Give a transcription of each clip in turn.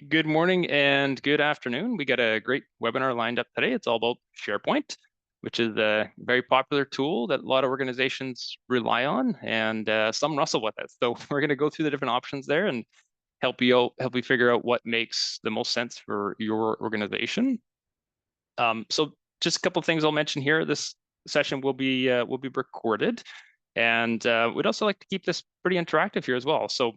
Good morning and good afternoon. We got a great webinar lined up today. It's all about SharePoint, which is a very popular tool that a lot of organizations rely on, and some wrestle with it. So we're going to go through the different options there and help you figure out what makes the most sense for your organization. So just a couple of things I'll mention here. This session will be recorded, and we'd also like to keep this pretty interactive here as well. So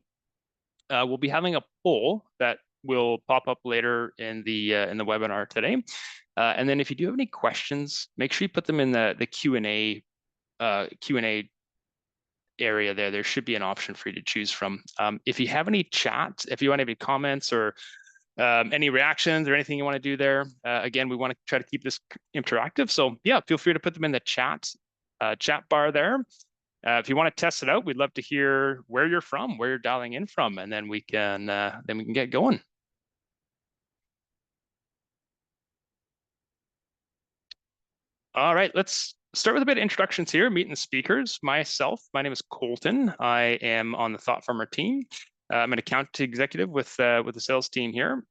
we'll be having a poll that will pop up later in the webinar today. And then if you do have any questions, make sure you put them in the Q&A area there. There should be an option for you to choose from. If you have any chat, if you want to have any comments or any reactions or anything you want to do there, again, we want to try to keep this interactive. So yeah, feel free to put them in the chat bar there. If you want to test it out, we'd love to hear where you're from, where you're dialing in from, and then we can get going. All right, let's start with a bit of introductions here, meeting the speakers. My name is Colton. I am on the ThoughtFarmer team. I'm an account executive with the sales team here,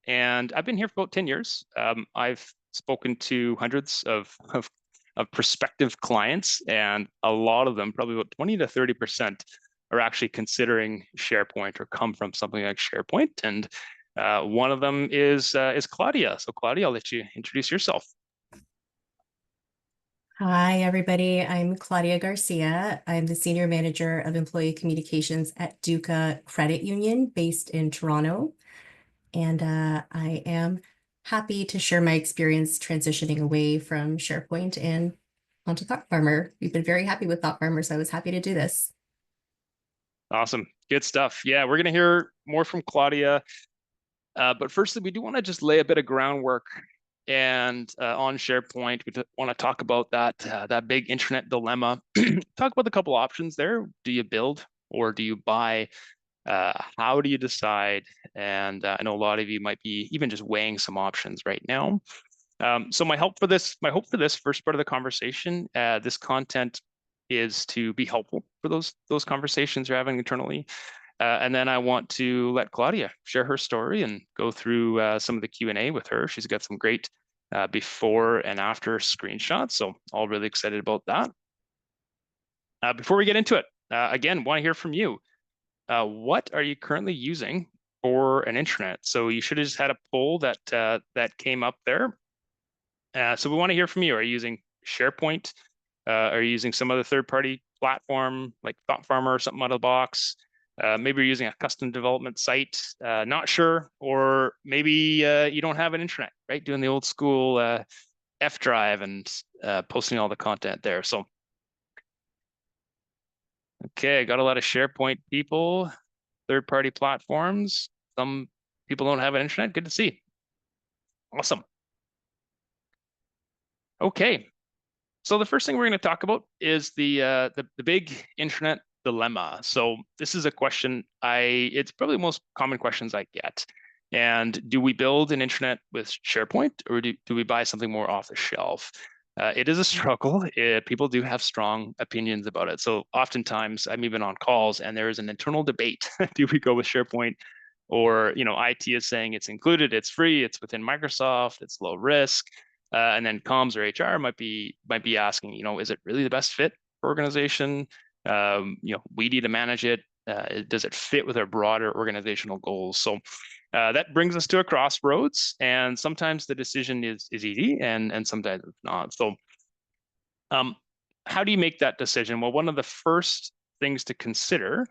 and I've been here for about 10 years. I've spoken to hundreds of prospective clients, and a lot of them, probably about 20 to 30%, are actually considering SharePoint or come from something like SharePoint. And one of them is Claudia. So Claudia, I'll let you introduce yourself. Hi, everybody. I'm Claudia Garcia. I'm the Senior Manager of Employee Communications at DUCA Credit Union based in Toronto. And I am happy to share my experience transitioning away from SharePoint and onto ThoughtFarmer. We've been very happy with ThoughtFarmer, so I was happy to do this. Awesome. Good stuff. Yeah, we're going to hear more from Claudia. But firstly, we do want to just lay a bit of groundwork and on SharePoint. We want to talk about that big intranet dilemma. Talk about the couple options there. Do you build or do you buy? How do you decide? And I know a lot of you might be even just weighing some options right now. So my hope for this first part of the conversation, this content is to be helpful for those conversations you're having internally. And then I want to let Claudia share her story and go through some of the Q&A with her. She's got some great before and after screenshots, so all really excited about that. Before we get into it, again, want to hear from you. What are you currently using for an intranet? So you should have just had a poll that came up there. So we want to hear from you. Are you using SharePoint? Are you using some other third-party platform like ThoughtFarmer or something out of the box? Maybe you're using a custom development site, not sure, or maybe you don't have an intranet, right? Doing the old school F drive and posting all the content there. So, okay, got a lot of SharePoint people, third-party platforms. Some people don't have an intranet. Good to see. Awesome. Okay, so the first thing we're going to talk about is the big intranet dilemma. So this is a question it's probably the most common questions I get. And do we build an intranet with SharePoint or do we buy something more off the shelf? It is a struggle. People do have strong opinions about it. So oftentimes I'm even on calls and there is an internal debate. Do we go with SharePoint or, IT is saying it's included, it's free, it's within Microsoft, it's low risk. And then comms or HR might be asking, is it really the best fit for organization? We need to manage it. Does it fit with our broader organizational goals? So that brings us to a crossroads, and sometimes the decision is easy, and sometimes it's not. So, how do you make that decision? Well, one of the first things to consider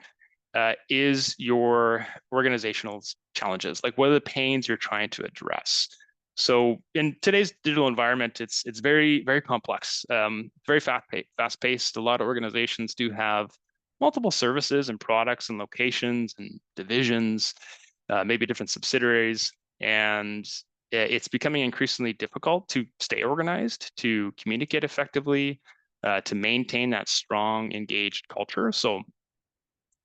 is your organizational challenges, like what are the pains you're trying to address. So in today's digital environment, it's very, very complex, very fast paced. A lot of organizations do have multiple services and products and locations and divisions, maybe different subsidiaries, and it's becoming increasingly difficult to stay organized, to communicate effectively, to maintain that strong, engaged culture. So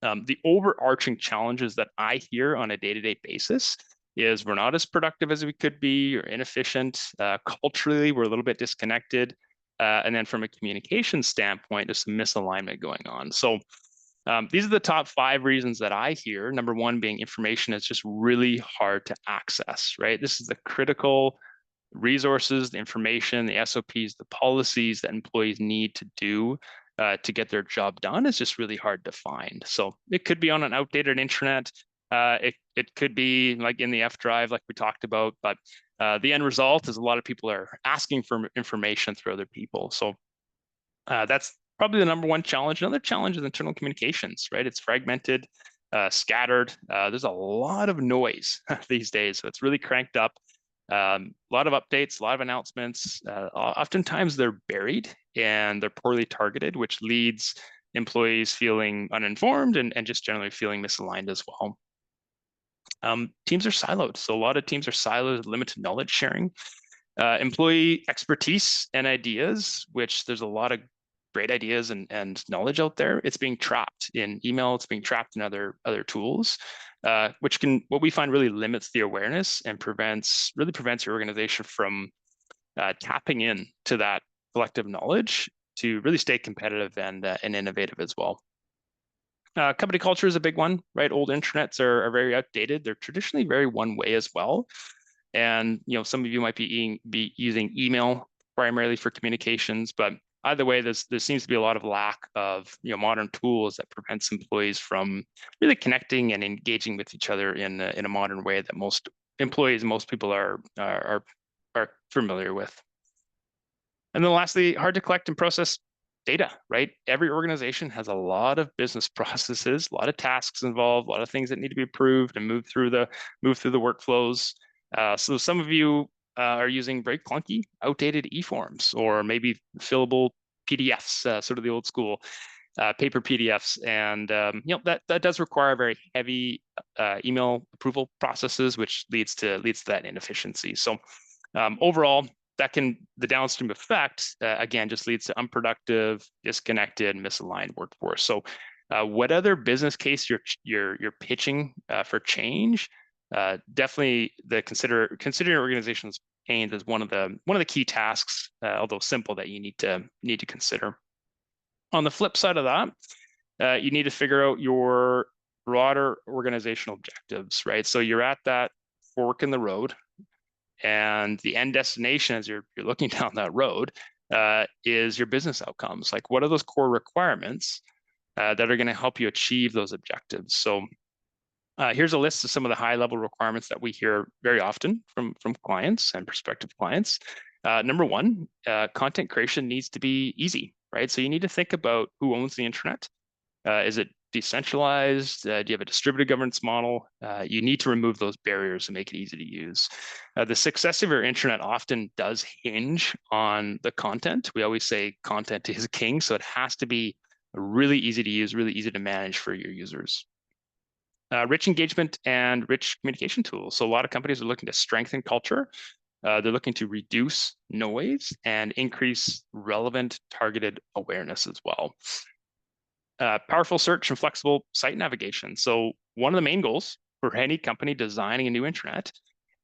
the overarching challenges that I hear on a day-to-day basis is we're not as productive as we could be, or inefficient. Culturally, we're a little bit disconnected. And then from a communication standpoint, there's some misalignment going on. So These are the top 5 reasons that I hear. Number one being information is just really hard to access, right? This is the critical resources, the information, the SOPs, the policies that employees need to do to get their job done is just really hard to find. So it could be on an outdated intranet. It could be like in the F drive, like we talked about, but the end result is a lot of people are asking for information through other people. So that's probably the number one challenge. Another challenge is internal communications, right? It's fragmented, scattered. There's a lot of noise these days, so it's really cranked up. A lot of updates, a lot of announcements. Oftentimes they're buried and they're poorly targeted, which leads employees feeling uninformed and just generally feeling misaligned as well. Teams are siloed. So a lot of teams are siloed, limited knowledge sharing. Employee expertise and ideas, which there's a lot of great ideas and knowledge out there. It's being trapped in email. It's being trapped in other tools, which can, what we find really limits the awareness and really prevents your organization from tapping in to that collective knowledge to really stay competitive and innovative as well. Company culture is a big one, right? Old intranets are very outdated. They're traditionally very one way as well. And some of you might be using email primarily for communications, but either way, there seems to be a lot of lack of modern tools that prevents employees from really connecting and engaging with each other in a modern way that most employees, most people are familiar with. And then lastly, hard to collect and process data, right? Every organization has a lot of business processes, a lot of tasks involved, a lot of things that need to be approved and move through the workflows. So some of you are using very clunky, outdated e-forms or maybe fillable PDFs, sort of the old school paper PDFs, and that does require very heavy email approval processes, which leads to that inefficiency. So overall, the downstream effect again just leads to unproductive, disconnected, misaligned workforce. So what other business case you're pitching for change? Definitely consider your organization's pains as one of the key tasks, although simple, that you need to consider. On the flip side of that, you need to figure out your broader organizational objectives, right? So you're at that fork in the road, and the end destination as you're looking down that road is your business outcomes. Like, what are those core requirements that are going to help you achieve those objectives? So here's a list of some of the high-level requirements that we hear very often from clients and prospective clients. Number one, content creation needs to be easy, right? So you need to think about who owns the intranet. Is it decentralized? Do you have a distributed governance model? You need to remove those barriers and make it easy to use. The success of your intranet often does hinge on the content. We always say content is king, so it has to be really easy to use, really easy to manage for your users. Rich engagement and rich communication tools. So a lot of companies are looking to strengthen culture. They're looking to reduce noise and increase relevant targeted awareness as well. Powerful search and flexible site navigation. So one of the main goals for any company designing a new intranet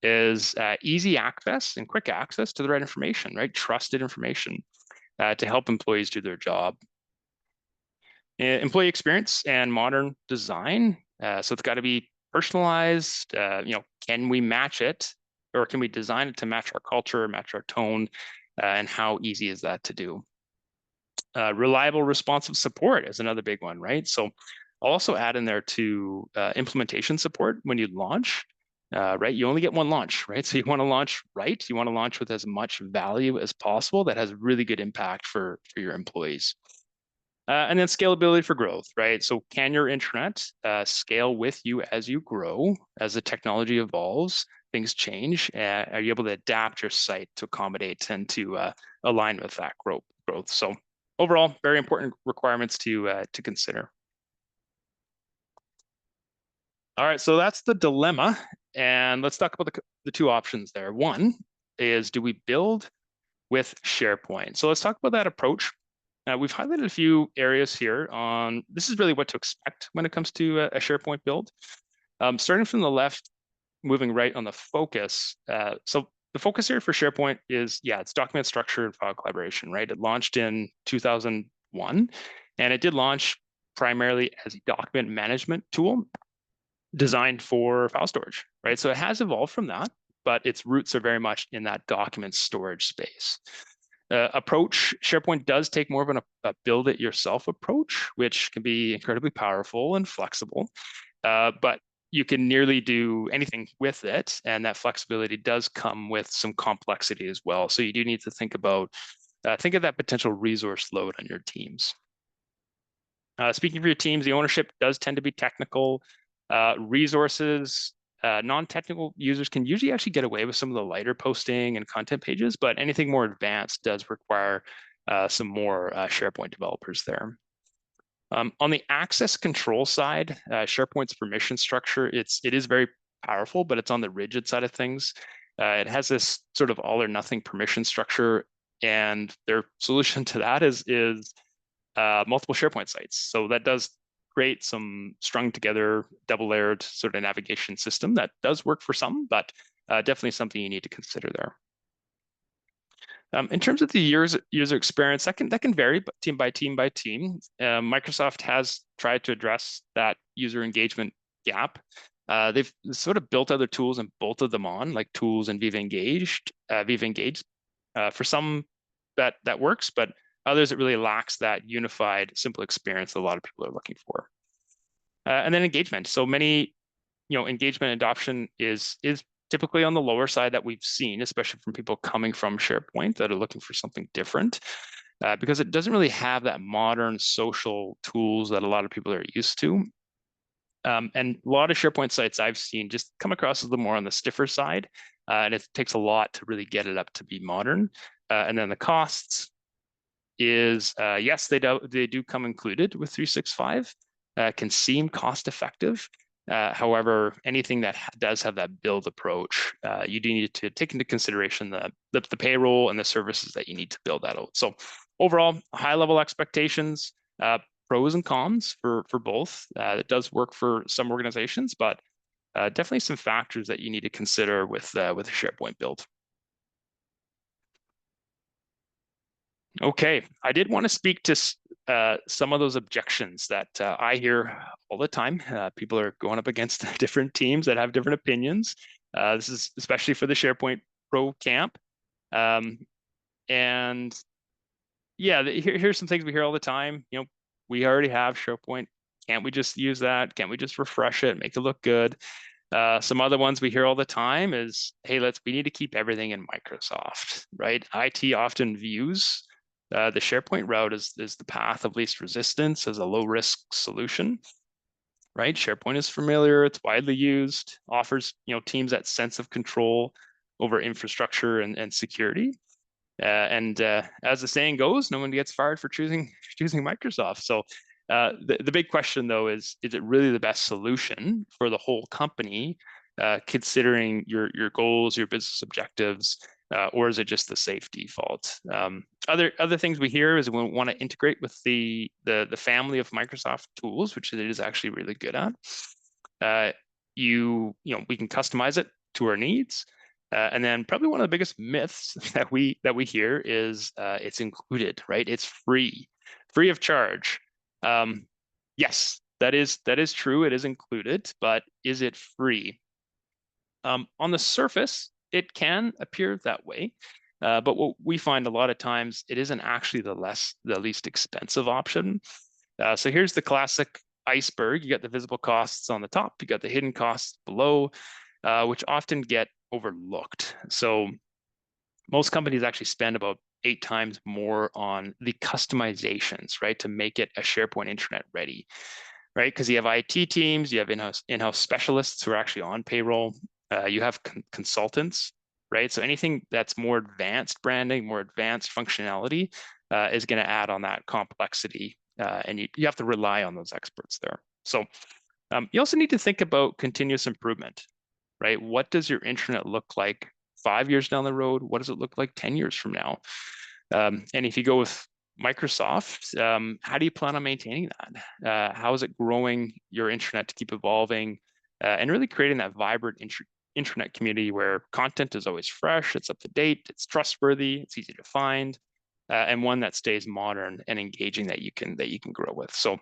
is easy access and quick access to the right information, right? Trusted information to help employees do their job. Employee experience and modern design. So it's got to be personalized. Can we match it, or can we design it to match our culture, match our tone, and how easy is that to do? Reliable, responsive support is another big one, right? So I'll also add in there to implementation support when you launch, right? You only get one launch, right? So you want to launch right. You want to launch with as much value as possible that has really good impact for your employees. And then scalability for growth, right? So can your intranet scale with you as you grow, as the technology evolves, things change? Are you able to adapt your site to accommodate and to align with that growth? So overall, very important requirements to consider. All right, so that's the dilemma. And let's talk about the two options there. One is, do we build with SharePoint? So let's talk about that approach. We've highlighted a few areas here on, this is really what to expect when it comes to a SharePoint build. Starting from the left, moving right on the focus. So the focus here for SharePoint is, it's document structure and file collaboration, right? It launched in 2001, and it did launch primarily as a document management tool designed for file storage, right? So it has evolved from that, but its roots are very much in that document storage space. Approach, SharePoint does take more of a build it yourself approach, which can be incredibly powerful and flexible, but you can nearly do anything with it. And that flexibility does come with some complexity as well. So you do need to think of that potential resource load on your teams. Speaking for your teams, the ownership does tend to be technical. Resources, non-technical users can usually actually get away with some of the lighter posting and content pages, but anything more advanced does require some more SharePoint developers there. On the access control side, SharePoint's permission structure, it is very powerful, but it's on the rigid side of things. It has this sort of all or nothing permission structure, and their solution to that is multiple SharePoint sites. So that does create some strung together, double layered sort of navigation system that does work for some, but definitely something you need to consider there. In terms of the user experience, that can vary team by team by team. Microsoft has tried to address that user engagement gap. They've sort of built other tools and bolted them on, like tools and Viva Engaged. For some, that works, but others, it really lacks that unified, simple experience that a lot of people are looking for. And then engagement. So many, engagement adoption is typically on the lower side that we've seen, especially from people coming from SharePoint that are looking for something different, because it doesn't really have that modern social tools that a lot of people are used to. And a lot of SharePoint sites I've seen just come across a little more on the stiffer side, and it takes a lot to really get it up to be modern. And then the costs is, yes, they do come included with 365, can seem cost effective. However, anything that does have that build approach, you do need to take into consideration the payroll and the services that you need to build that out. So overall, high level expectations, pros and cons for both. It does work for some organizations, but definitely some factors that you need to consider with a SharePoint build. Okay, I did want to speak to some of those objections that I hear all the time. People are going up against different teams that have different opinions. This is especially for the SharePoint Pro camp. And yeah, here's some things we hear all the time. We already have SharePoint. Can't we just use that? Can't we just refresh it, make it look good? Some other ones we hear all the time is, hey, we need to keep everything in Microsoft, right? IT often views the SharePoint route is the path of least resistance as a low risk solution, right? SharePoint is familiar, it's widely used, offers teams that sense of control over infrastructure and security. And as the saying goes, no one gets fired for choosing Microsoft. So the big question though is it really the best solution for the whole company, considering your goals, your business objectives? Or is it just the safe default? Other things we hear is we want to integrate with the family of Microsoft tools, which it is actually really good at. We can customize it to our needs. And then probably one of the biggest myths that we hear is it's included, right? It's free of charge. Yes, that is true. It is included, but is it free? On the surface, it can appear that way, but what we find a lot of times, it isn't actually the least expensive option. So here's the classic iceberg. You got the visible costs on the top, you got the hidden costs below, which often get overlooked. So most companies actually spend about 8 times more on the customizations, right, to make it a SharePoint intranet ready, right? Because you have IT teams, you have in-house specialists who are actually on payroll. You have consultants, right? So anything that's more advanced branding, more advanced functionality is going to add on that complexity, and you have to rely on those experts there. So you also need to think about continuous improvement, right? What does your intranet look like 5 years down the road? What does it look like 10 years from now? And if you go with Microsoft, how do you plan on maintaining that? How is it growing your intranet to keep evolving and really creating that vibrant intranet community where content is always fresh, it's up to date, it's trustworthy, it's easy to find, and one that stays modern and engaging that you can grow with. So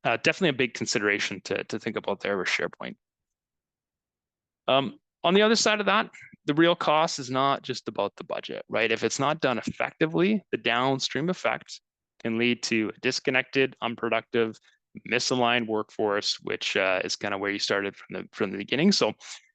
definitely a big consideration to think about there with SharePoint. On the other side of that, the real cost is not just about the budget, right? If it's not done effectively, the downstream effect can lead to a disconnected, unproductive, misaligned workforce, which is kind of where you started from the beginning. So,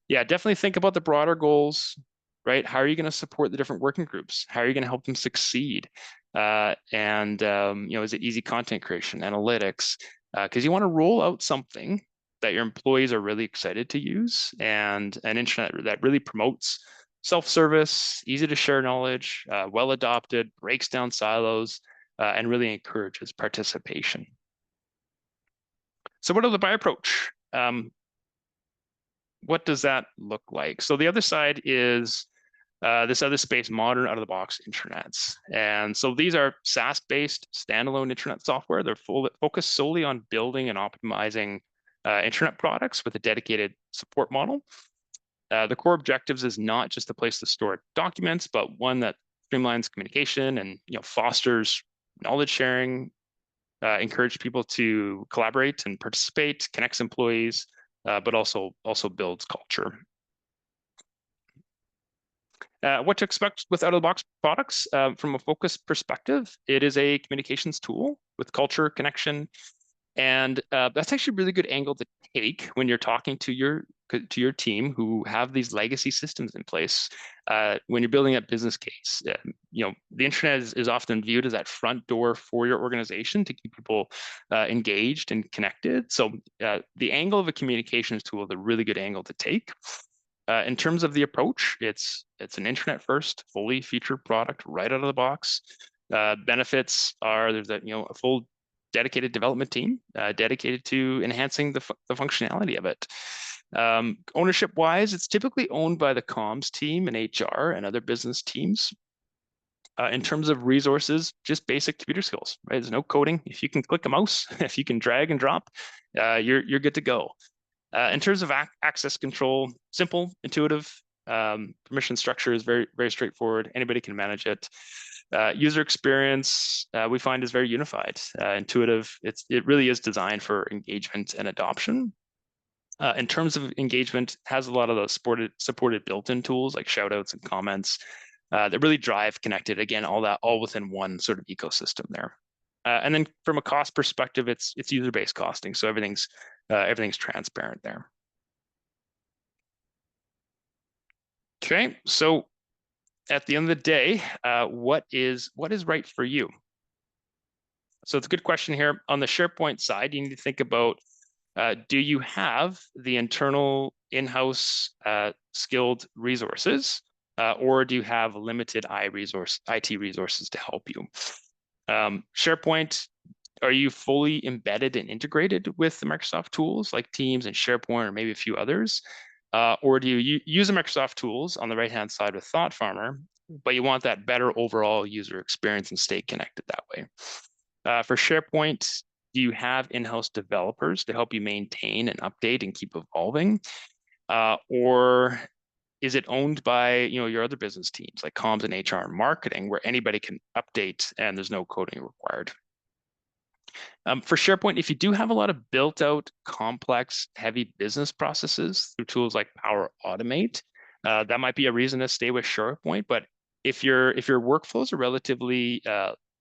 yeah, definitely think about the broader goals, right? How are you going to support the different working groups? How are you going to help them succeed? Is it easy content creation, analytics? Because you want to roll out something that your employees are really excited to use, and an intranet that really promotes self-service, easy to share knowledge, well adopted, breaks down silos, and really encourages participation. So what are the buy approach? What does that look like? So the other side is this other space, modern out-of-the-box intranets. And so these are SaaS-based standalone intranet software. They're focused solely on building and optimizing intranet products with a dedicated support model. The core objectives is not just a place to store documents, but one that streamlines communication and fosters knowledge sharing, encourage people to collaborate and participate, connects employees, but also builds culture. What to expect with out-of-the-box products from a focus perspective, it is a communications tool with culture, connection, and that's actually a really good angle to take when you're talking to your team who have these legacy systems in place. When you're building a business case, the intranet is often viewed as that front door for your organization to keep people engaged and connected. So the angle of a communications tool is a really good angle to take. In terms of the approach, it's an intranet first, fully featured product right out of the box. Benefits are there's a full dedicated development team dedicated to enhancing the functionality of it. Ownership wise, it's typically owned by the comms team and HR and other business teams. In terms of resources, just basic computer skills, right? There's no coding. If you can click a mouse, if you can drag and drop, you're good to go. In terms of access control, simple, intuitive. Permission structure is very, very straightforward. Anybody can manage it. User experience, we find, is very unified, intuitive. It really is designed for engagement and adoption. In terms of engagement, has a lot of those supported built-in tools like shoutouts and comments that really drive connected. Again, all within one sort of ecosystem there. And then from a cost perspective, it's user-based costing, so everything's transparent there. Okay, so at the end of the day, what is right for you? So it's a good question here. On the SharePoint side, you need to think about, do you have the internal in-house skilled resources, or do you have limited IT resources to help you? SharePoint, are you fully embedded and integrated with the Microsoft tools like Teams and SharePoint or maybe a few others? Or do you use the Microsoft tools on the right-hand side with ThoughtFarmer, but you want that better overall user experience and stay connected that way? For SharePoint, do you have in-house developers to help you maintain and update and keep evolving? Or is it owned by your other business teams like comms and HR and marketing, where anybody can update and there's no coding required? For SharePoint, if you do have a lot of built-out, complex, heavy business processes through tools like Power Automate, that might be a reason to stay with SharePoint. But if your workflows are relatively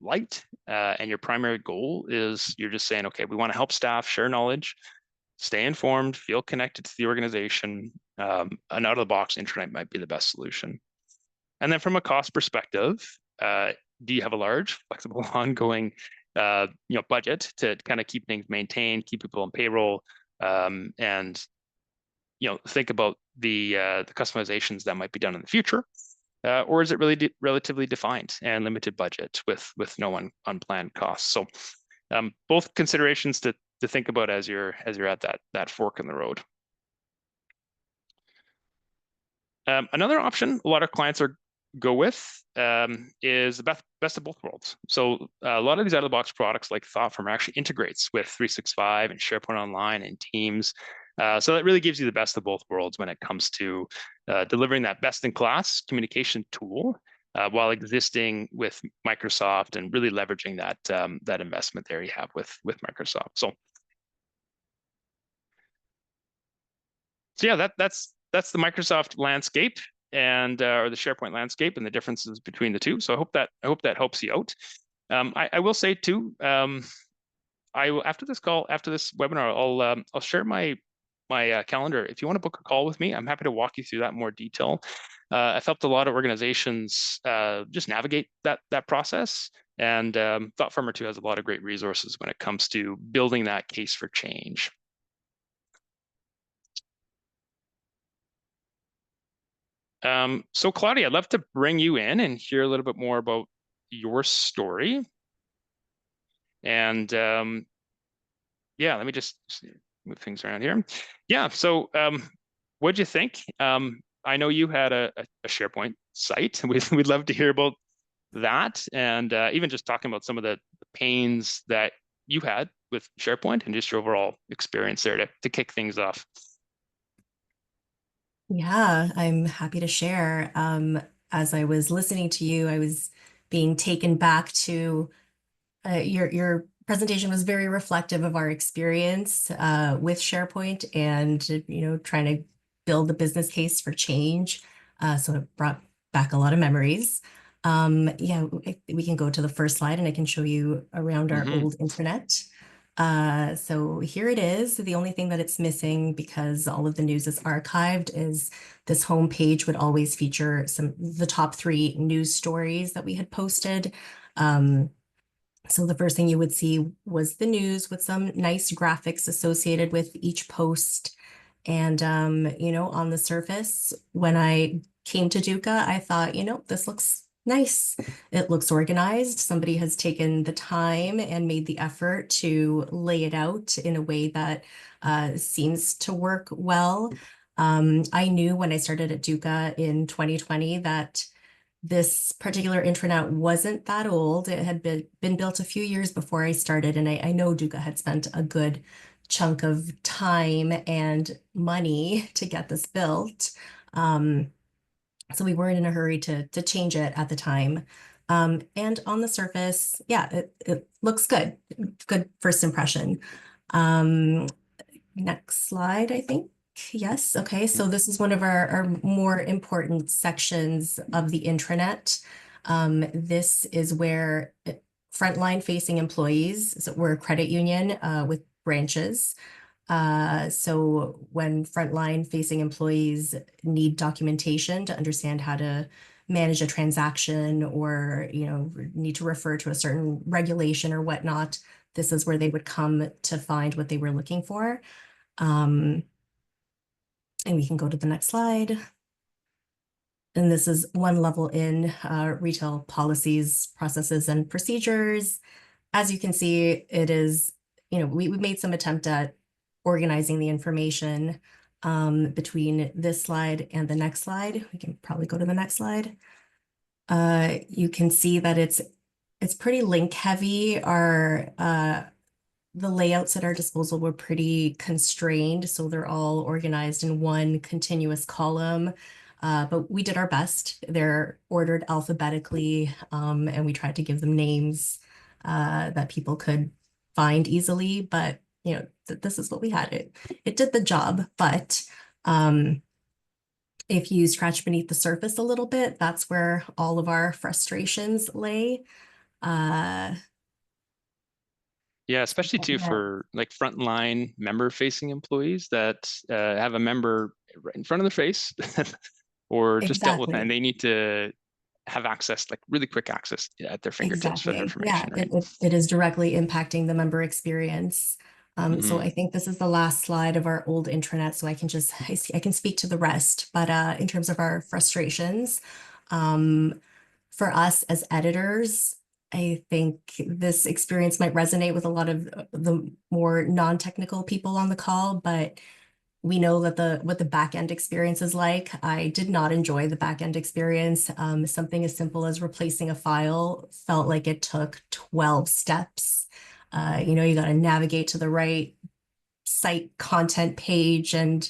light and your primary goal is you're just saying, okay, we want to help staff share knowledge, stay informed, feel connected to the organization, an out-of-the-box intranet might be the best solution. And then from a cost perspective, do you have a large, flexible, ongoing budget to kind of keep things maintained, keep people on payroll, and think about the customizations that might be done in the future, or is it really relatively defined and limited budget with no unplanned costs? So both considerations to think about as you're at that fork in the road. Another option a lot of clients go with is the best of both worlds. So a lot of these out-of-the-box products like ThoughtFarmer actually integrates with 365 and SharePoint Online and Teams. So that really gives you the best of both worlds when it comes to delivering that best-in-class communication tool while existing with Microsoft and really leveraging that investment there you have with Microsoft. So So yeah, that's the Microsoft landscape and or the SharePoint landscape and the differences between the two. So I hope that helps you out. I will say too, I will, after this call, after this webinar, I'll share my calendar. If you want to book a call with me, I'm happy to walk you through that in more detail. I've helped a lot of organizations just navigate that process, and ThoughtFarmer too has a lot of great resources when it comes to building that case for change. So Claudia, I'd love to bring you in and hear a little bit more about your story. And yeah, let me just move things around here. Yeah, so what'd you think? I know you had a SharePoint site. We'd love to hear about that, and even just talking about some of the pains that you had with SharePoint and just your overall experience there to kick things off. Yeah, I'm happy to share. As I was listening to you, I was being taken back to your presentation was very reflective of our experience with SharePoint and trying to build the business case for change. So it brought back a lot of memories. Yeah, we can go to the first slide and I can show you around our Hmm. old intranet. So here it is. The only thing that it's missing because all of the news is archived is this home page would always feature the top 3 news stories that we had posted. So the first thing you would see was the news with some nice graphics associated with each post. And, on the surface, when I came to DUCA, I thought, this looks nice. It looks organized. Somebody has taken the time and made the effort to lay it out in a way that seems to work well. I knew when I started at DUCA in 2020 that this particular intranet wasn't that old. It had been built a few years before I started, and I know DUCA had spent a good chunk of time and money to get this built. Um, so we weren't in a hurry to change it at the time. And on the surface, yeah, it looks good. Good first impression. Um, Next slide, I think. Yes. Okay. So this is one of our more important sections of the intranet. This is where frontline facing employees, so we're a credit union with branches. So when frontline facing employees need documentation to understand how to manage a transaction or, need to refer to a certain regulation or whatnot, this is where they would come to find what they were looking for. And we can go to the next slide. And this is one level in retail policies, processes, and procedures. As you can see, it is, we made some attempt at organizing the information between this slide and the next slide. We can probably go to the next slide. You can see that it's pretty link heavy. The layouts at our disposal were pretty constrained, so they're all organized in one continuous column. But we did our best. They're ordered alphabetically, and we tried to give them names that people could find easily. But this is what we had. It did the job, but if you scratch beneath the surface a little bit, that's where all of our frustrations lay. Uh, Yeah, especially too yeah, for like frontline member-facing employees that have a member right in front of their face or just dealt with, and exactly. they need to have access, like really quick access at their fingertips for their Exactly. Yeah, information, right? it is directly impacting the member experience. So Hmm. I think this is the last slide of our old intranet, so I can speak to the rest. But in terms of our frustrations, um, for us as editors, I think this experience might resonate with a lot of the more non-technical people on the call, but we know that what the back end experience is like. I did not enjoy the back end experience. Something as simple as replacing a file felt like it took 12 steps. You got to navigate to the right site content page and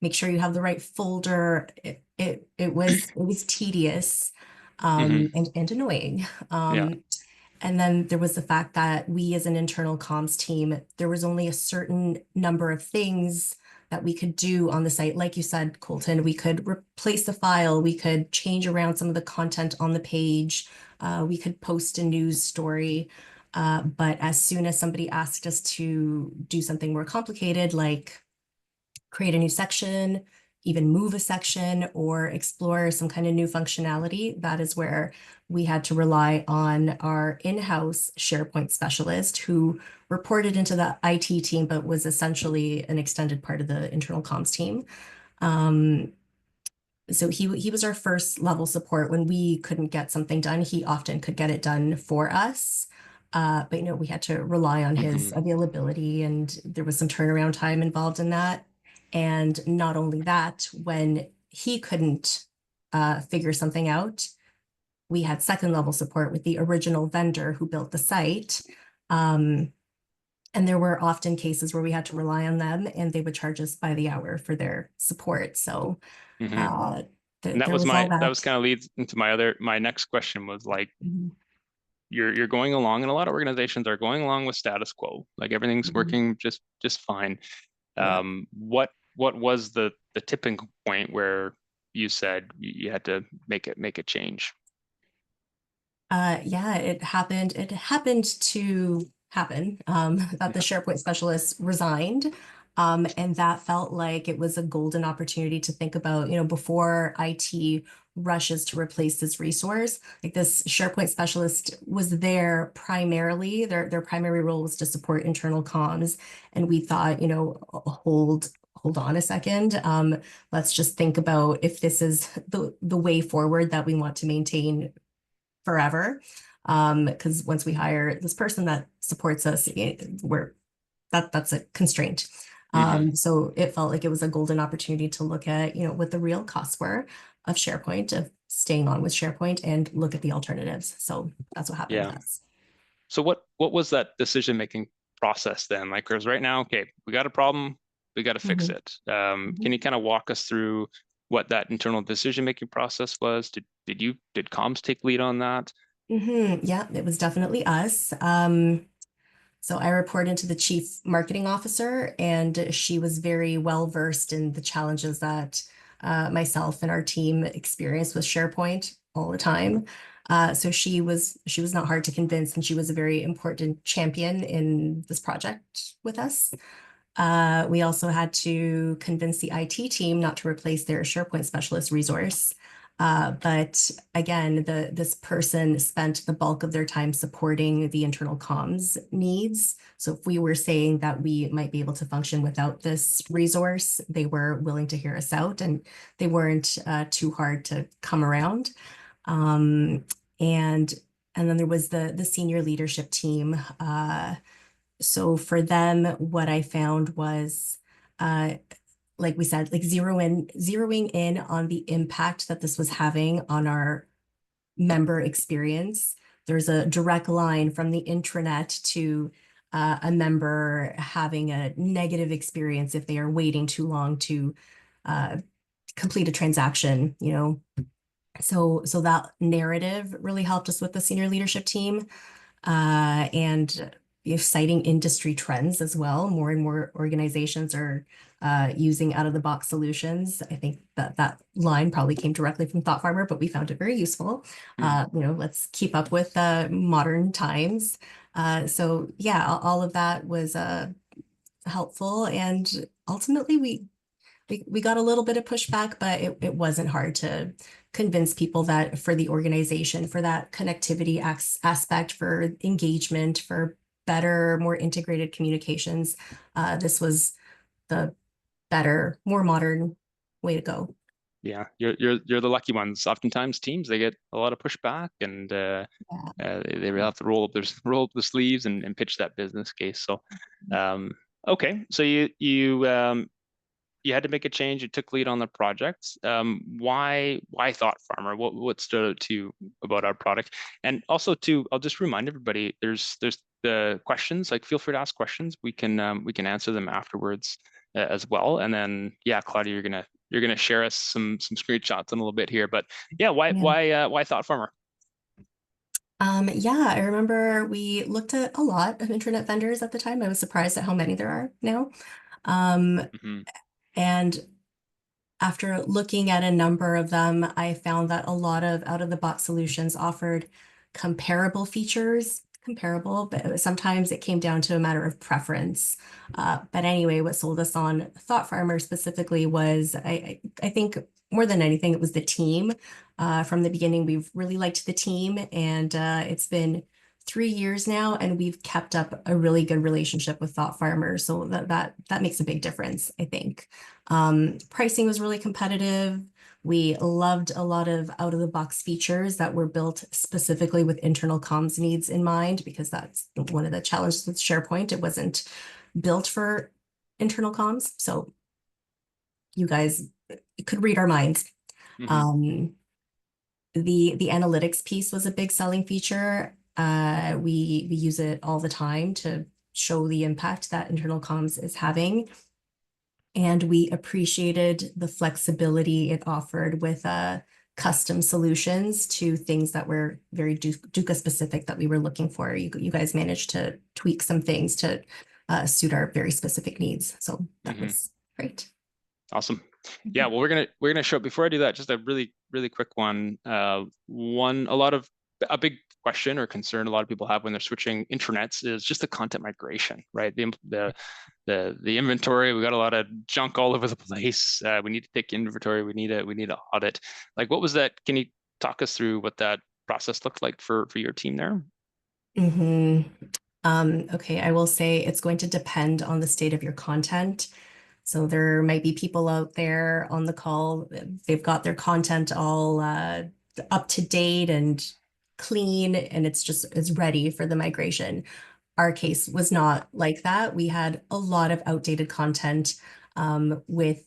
make sure you have the right folder. It was tedious Hmm. and annoying. Yeah. And then there was the fact that we as an internal comms team, there was only a certain number of things that we could do on the site. Like you said, Colton, we could replace the file, we could change around some of the content on the page, we could post a news story. But as soon as somebody asked us to do something more complicated, like create a new section, even move a section, or explore some kind of new functionality, that is where we had to rely on our in-house SharePoint specialist who reported into the IT team, but was essentially an extended part of the internal comms team. Um, so he was our first level support. When we couldn't get something done, he often could get it done for us. But we had to rely on his Hmm. availability, and there was some turnaround time involved in that. And not only that, when he couldn't figure something out, we had second level support with the original vendor who built the site. Um, and there were often cases where we had to rely on them, and they would charge us by the hour for their support. So Hmm. uh, And that there was was all that was that. kind of leads into my next question was like, Mhm, you're going along, and a lot of organizations are going along with status quo, like everything's mhm. working just fine. Yeah. What was the tipping point where you said you had to make a change? Yeah, it happened. It happened to happen that the Yeah. SharePoint specialist resigned. And that felt like it was a golden opportunity to think about, before IT rushes to replace this resource, like this SharePoint specialist was there primarily, their primary role was to support internal comms. And we thought, hold on a second. Let's just think about if this is the way forward that we want to maintain forever. Because once we hire this person that supports us, that's a constraint. Hmm. So it felt like it was a golden opportunity to look at, what the real costs were of SharePoint, of staying on with SharePoint, and look at the alternatives. So that's what happened with Yeah. us. So what was that decision making process then? Like, because right now, okay, we got a problem, we got to fix Mhm, it. mhm, Can you kind of walk us through what that internal decision making process was? Did comms take lead on that? Yeah, it was definitely us. So I report into the chief marketing officer, and she was very well versed in the challenges that myself and our team experience with SharePoint all the time. So she was not hard to convince, and she was a very important champion in this project with us. We also had to convince the IT team not to replace their SharePoint specialist resource. But again, this person spent the bulk of their time supporting the internal comms needs. So if we were saying that we might be able to function without this resource, they were willing to hear us out, and they weren't too hard to come around. Um, and and then there was the senior leadership team. So for them, what I found was, uh, like we said, like zeroing in on the impact that this was having on our member experience. There's a direct line from the intranet to a member having a negative experience if they are waiting too long to uh, complete a transaction, So that narrative really helped us with the senior leadership team, and citing industry trends as well. More and more organizations are using out-of-the-box solutions. I think that line probably came directly from ThoughtFarmer, but we found it very useful. Hmm. Let's keep up with modern times. So yeah, all of that was helpful, and ultimately we got a little bit of pushback, but it wasn't hard to convince people that for the organization, for that connectivity aspect, for engagement, for better, more integrated communications, this was the better, more modern way to go. Yeah, you're the lucky ones. Oftentimes, teams they get a lot of pushback, and Yeah. they really have to roll up the sleeves and pitch that business case. So, um, okay, so you had to make a change. You took lead on the project. Why Thought Farmer? What stood out to you about our product? And also, too, I'll just remind everybody there's the questions. Like, feel free to ask questions. We can answer them afterwards as well. And then, yeah, Claudia, you're gonna share us some screenshots in a little bit here. But yeah, Yeah. why Thought Farmer? Yeah, I remember we looked at a lot of internet vendors at the time. I was surprised at how many there are now. Um, Hmm. And after looking at a number of them, I found that a lot of out-of-the-box solutions offered comparable features, comparable, but sometimes it came down to a matter of preference. But anyway, what sold us on ThoughtFarmer specifically was, I think more than anything, it was the team. From the beginning, we've really liked the team, and it's been 3 years now, and we've kept up a really good relationship with ThoughtFarmer. So that makes a big difference, I think. Pricing was really competitive. We loved a lot of out-of-the-box features that were built specifically with internal comms needs in mind, because that's one of the challenges with SharePoint. It wasn't built for internal comms. So you guys could read our minds. Hmm. Um, the analytics piece was a big selling feature. We use it all the time to show the impact that internal comms is having. And we appreciated the flexibility it offered with custom solutions to things that were very DUCA specific that we were looking for. You guys managed to tweak some things to suit our very specific needs. So that Hmm. was great. Awesome. Yeah, well, we're gonna show. Before I do that, just a really quick one. A big question or concern a lot of people have when they're switching intranets is just the content migration, right? The inventory. We got a lot of junk all over the place. We need to take inventory. We need to audit. Like, what was that? Can you talk us through what that process looked like for your team there? Hmm. Okay, I will say it's going to depend on the state of your content. So there might be people out there on the call, they've got their content all up to date and clean, and it's ready for the migration. Our case was not like that. We had a lot of outdated content with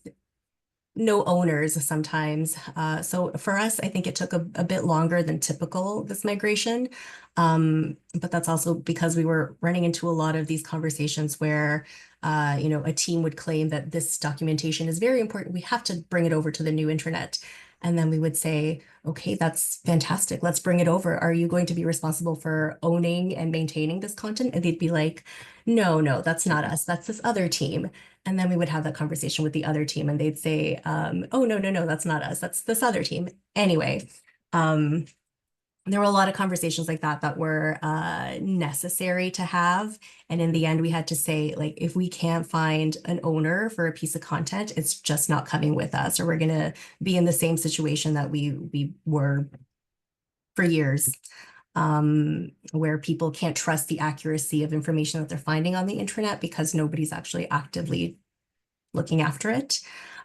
no owners sometimes. So for us, I think it took a bit longer than typical, this migration. But that's also because we were running into a lot of these conversations where, a team would claim that this documentation is very important. We have to bring it over to the new intranet. And then we would say, okay, that's fantastic. Let's bring it over. Are you going to be responsible for owning and maintaining this content? And they'd be like, no, that's not us. That's this other team. And then we would have that conversation with the other team and they'd say, oh, no, that's not us. That's this other team. Anyway, um, there were a lot of conversations like that were necessary to have. And in the end, we had to say, like, if we can't find an owner for a piece of content, it's just not coming with us, or we're going to be in the same situation that we were for years, where people can't trust the accuracy of information that they're finding on the internet because nobody's actually actively looking after it.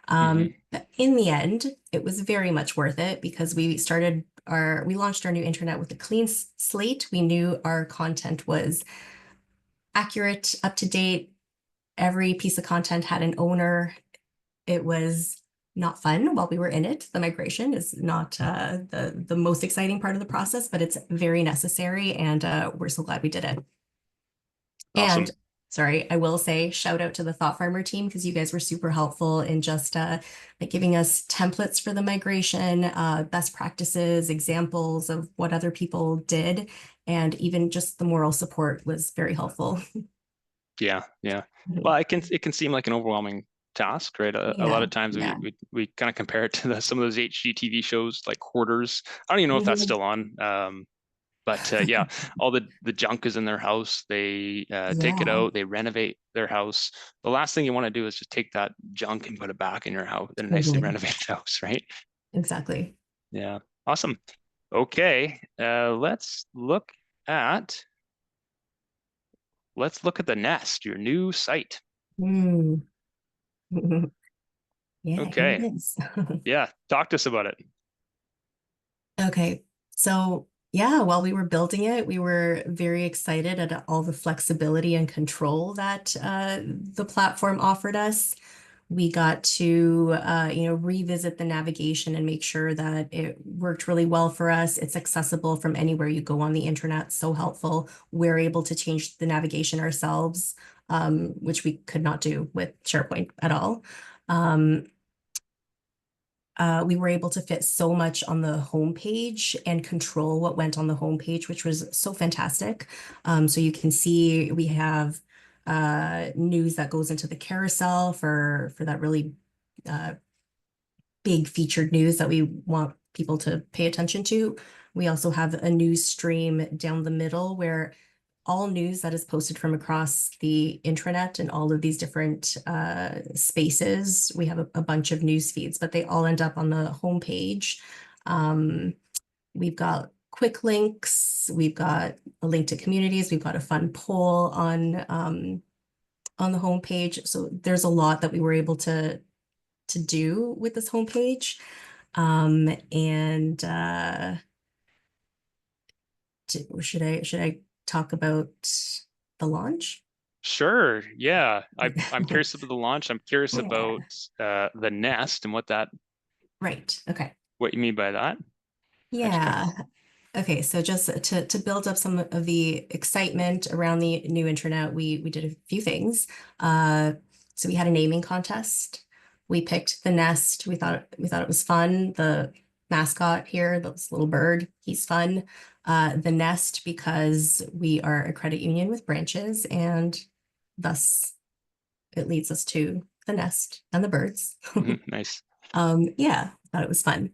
Hmm. But in the end, it was very much worth it because we launched our new internet with a clean slate. We knew our content was accurate, up to date. Every piece of content had an owner. It was not fun while we were in it. The migration is not the most exciting part of the process, but it's very necessary, and we're so glad we did it. And Awesome. sorry, I will say shout out to the ThoughtFarmer team because you guys were super helpful in just like giving us templates for the migration, best practices, examples of what other people did, and even just the moral support was very helpful. Yeah, yeah. Well, it can seem like an overwhelming task, right? A lot Yeah, of times yeah. we kind of compare it to some of those HGTV shows like Hoarders. I don't even know if that's Mhm. still on. But yeah, all the junk is in their house. They take it Yeah, out, they renovate their house. The last thing you want to do is just take that junk and put it back in your house in a nicely totally. renovated house, right? Exactly. Yeah, awesome. Okay, at let's look at the Nest, your new site. Mm. Yeah, here it Okay, is. yeah, talk to us about it. Okay, so yeah, while we were building it, we were very excited at all the flexibility and control that the platform offered us. We got to revisit the navigation and make sure that it worked really well for us. It's accessible from anywhere you go on the internet, so helpful. We're able to change the navigation ourselves, which we could not do with SharePoint at all. Um, we were able to fit so much on the homepage and control what went on the homepage, which was so fantastic. So you can see we have news that goes into the carousel for that really big featured news that we want people to pay attention to. We also have a news stream down the middle where all news that is posted from across the intranet and all of these different spaces. We have a bunch of news feeds, but they all end up on the homepage. We've got quick links. We've got a link to communities. We've got a fun poll on the homepage. So there's a lot that we were able to do with this homepage. And should I talk about the launch? Sure. Yeah. I'm curious about the launch. I'm curious Yeah. about the nest and Right. Okay. what you mean by that extra. Yeah. Okay, so just to build up some of the excitement around the new internet, we did a few things. So we had a naming contest. We picked the nest. We thought it was fun. The mascot here, this little bird, he's fun. The nest because we are a credit union with branches, and thus it leads us to the nest and the birds. Nice. Yeah, thought it was fun.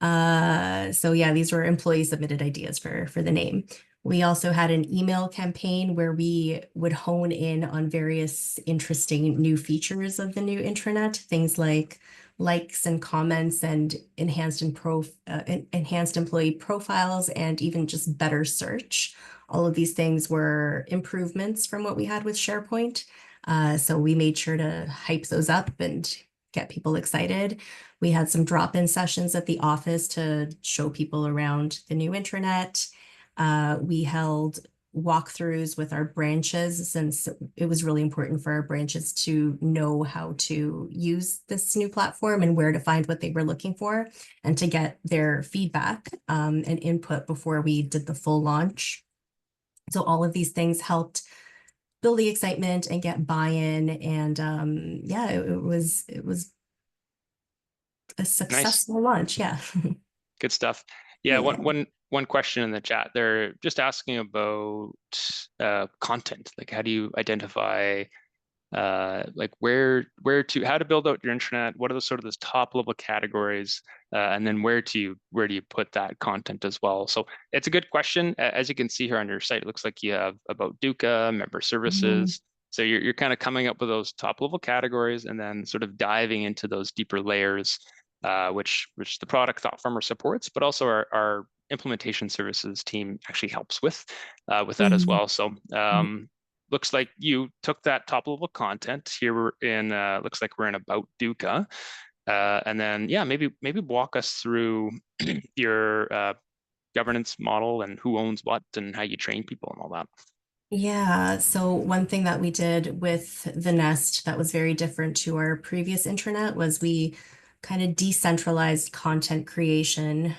So yeah, these were employee submitted ideas for the name. We also had an email campaign where we would hone in on various interesting new features of the new intranet, things like likes and comments and enhanced employee profiles and even just better search. All of these things were improvements from what we had with SharePoint. So we made sure to hype those up and get people excited. We had some drop-in sessions at the office to show people around the new intranet. We held walkthroughs with our branches since it was really important for our branches to know how to use this new platform and where to find what they were looking for and to get their feedback and input before we did the full launch. So all of these things helped build the excitement and get buy-in. And yeah, it was a Nice. successful launch. Yeah. Good stuff. Yeah, Yeah. one question in the chat. They're just asking about content. Like, how do you identify like how to build out your intranet? What are the sort of those top level categories, and then where do you put that content as well? So it's a good question. As you can see here on your site, it looks like you have about DUCA, member Mhm. services. So you're kind of coming up with those top level categories and then sort of diving into those deeper layers, which the product ThoughtFarmer supports, but also our implementation services team actually helps with that as Mhm. well. So Mhm. looks like you took that top level content. Here we're in looks like we're in about DUCA. And then yeah, maybe walk us through your governance model and who owns what and how you train people and all that. Yeah, so one thing that we did with the Nest that was very different to our previous intranet was we kind of decentralized content creation.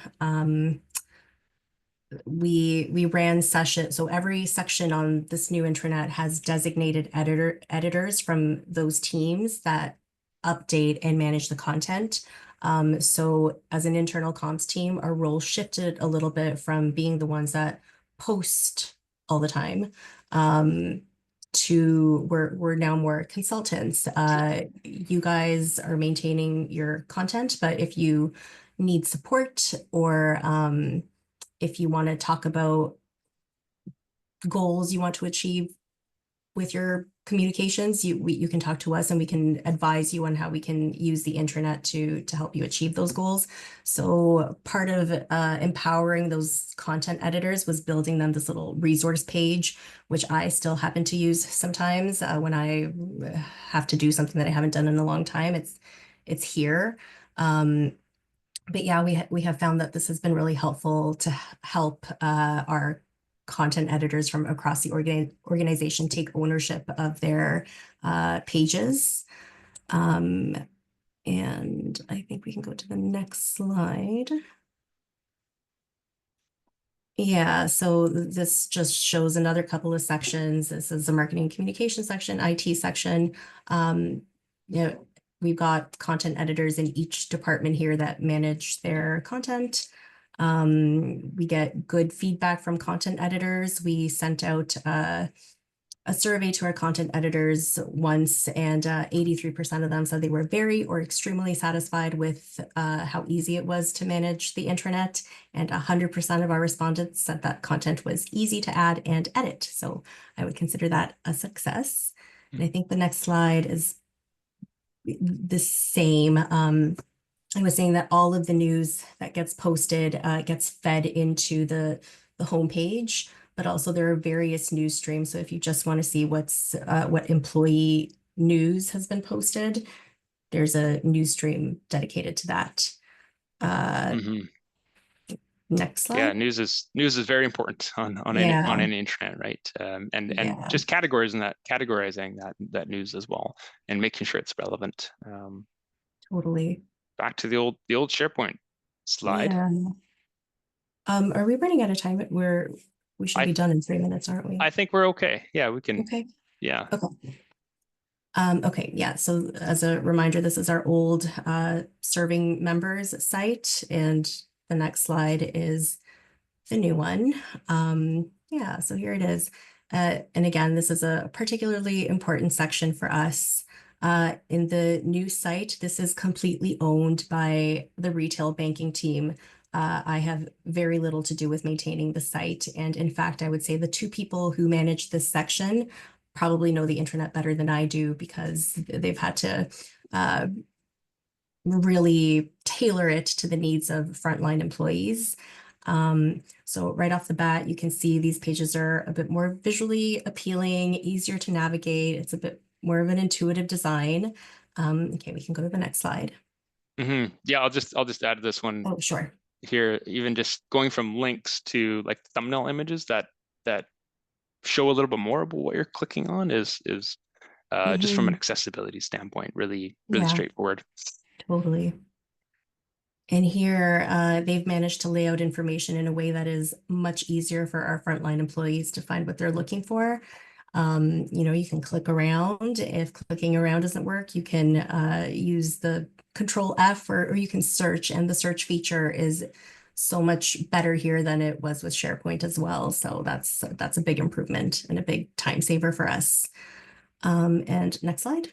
We ran sessions. So every section on this new intranet has designated editors from those teams that update and manage the content. So as an internal comms team, our role shifted a little bit from being the ones that post all the time to we're now more consultants. You guys are maintaining your content, but if you need support or if you want to talk about goals you want to achieve with your communications, you can talk to us and we can advise you on how we can use the intranet to help you achieve those goals. So part of empowering those content editors was building them this little resource page, which I still happen to use sometimes when I have to do something that I haven't done in a long time. It's here. But yeah, we have found that this has been really helpful to help our content editors from across the organization take ownership of their pages. Um, and I think we can go to the next slide. Yeah, so this just shows another couple of sections. This is the marketing and communication section, IT section. You know, we've got content editors in each department here that manage their content. We get good feedback from content editors. We sent out a survey to our content editors once, and 83% of them said they were very or extremely satisfied with how easy it was to manage the intranet, and 100% of our respondents said that content was easy to add and edit. So I would consider that a success. And I think the next slide is the same. I was saying that all of the news that gets posted gets fed into the homepage, but also there are various news streams. So if you just want to see what employee news has been posted, there's a news stream dedicated to that. Mhm. Next Yeah, slide. news is very important on Yeah, any internet, right? And yeah, just categorizing that news as well, and making sure it's relevant. totally. Back to the old SharePoint slide. Yeah. Are we running out of time? We should I be done in 3 minutes, aren't we? I think we're okay. Yeah, we can. Okay. Yeah. Okay. Okay, yeah. So as a reminder, this is our old serving members site, and the next slide is the new one. Yeah, so here it is. And again, this is a particularly important section for us. In the new site, this is completely owned by the retail banking team. I have very little to do with maintaining the site. And in fact, I would say the two people who manage this section probably know the internet better than I do, because they've had to uh, really tailor it to the needs of frontline employees. So right off the bat, you can see these pages are a bit more visually appealing, easier to navigate. It's a bit more of an intuitive design. Okay, we can go to the next slide. Yeah, I'll just add this one Oh, sure. here. Even just going from links to like thumbnail images that show a little bit more about what you're clicking on is just from an Hmm. accessibility standpoint, really Yeah, straightforward. totally. And here, they've managed to lay out information in a way that is much easier for our frontline employees to find what they're looking for. You can click around. If clicking around doesn't work, you can use the Control F, or you can search, and the search feature is so much better here than it was with SharePoint as well. So that's a big improvement and a big time saver for us. And next slide.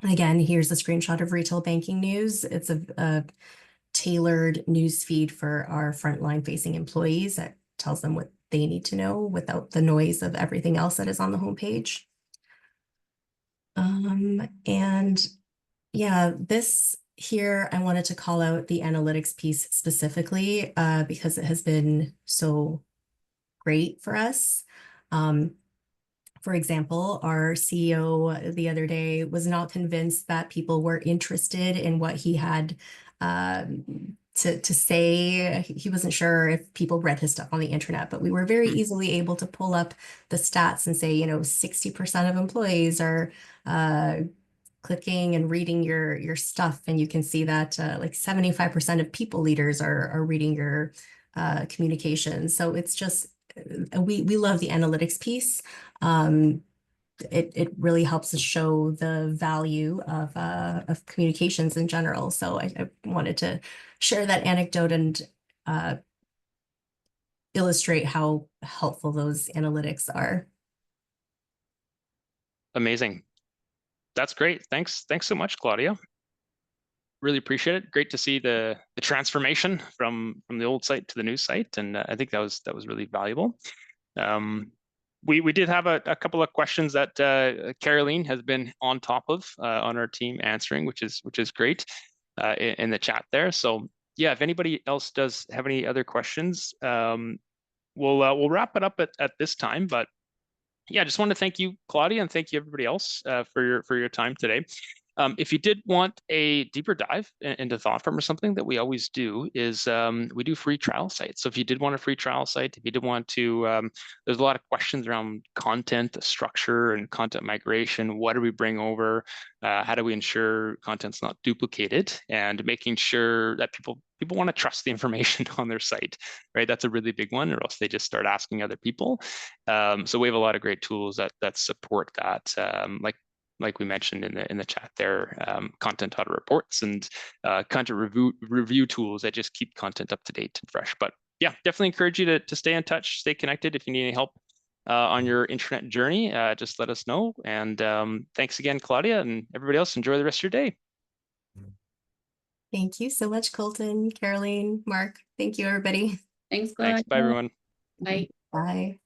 Again, here's a screenshot of retail banking news. It's a tailored news feed for our frontline facing employees that tells them what they need to know without the noise of everything else that is on the homepage. And yeah, this here, I wanted to call out the analytics piece specifically because it has been so great for us. Um, For example, our CEO the other day was not convinced that people were interested in what he had to say. He wasn't sure if people read his stuff on the internet, but we were very easily able to pull up the stats and say, 60% of employees are clicking and reading your stuff, and you can see that like 75% of people leaders are reading your communications. So it's just we love the analytics piece. Um, it really helps us show the value of communications in general. So I wanted to share that anecdote and uh, illustrate how helpful those analytics are. Amazing. That's great. Thanks so much, Claudia. Really appreciate it. Great to see the transformation from the old site to the new site, and I think that was really valuable. We did have a couple of questions that Caroline has been on top of on our team answering, which is great in the chat there. So yeah, if anybody else does have any other questions, we'll wrap it up at this time. But yeah, just want to thank you, Claudia, and thank you everybody else for your time today. If you did want a deeper dive into ThoughtFarm, or something that we always do is we do free trial sites. So if you did want a free trial site, if you did want to, there's a lot of questions around content structure and content migration. What do we bring over? How do we ensure content's not duplicated? And making sure that people want to trust the information on their site, right? That's a really big one, or else they just start asking other people. So we have a lot of great tools that support that, like we mentioned in the chat there, content audit reports and content review tools that just keep content up to date and fresh. But yeah, definitely encourage you to stay in touch, stay connected if you need any help. on your intranet journey, just let us know. And thanks again, Claudia, and everybody else. Enjoy the rest of your day. Thank you so much, Colton, Caroline, Mark. Thank you, everybody. Thanks, Thanks. Claudia. Bye, everyone. Bye. Bye.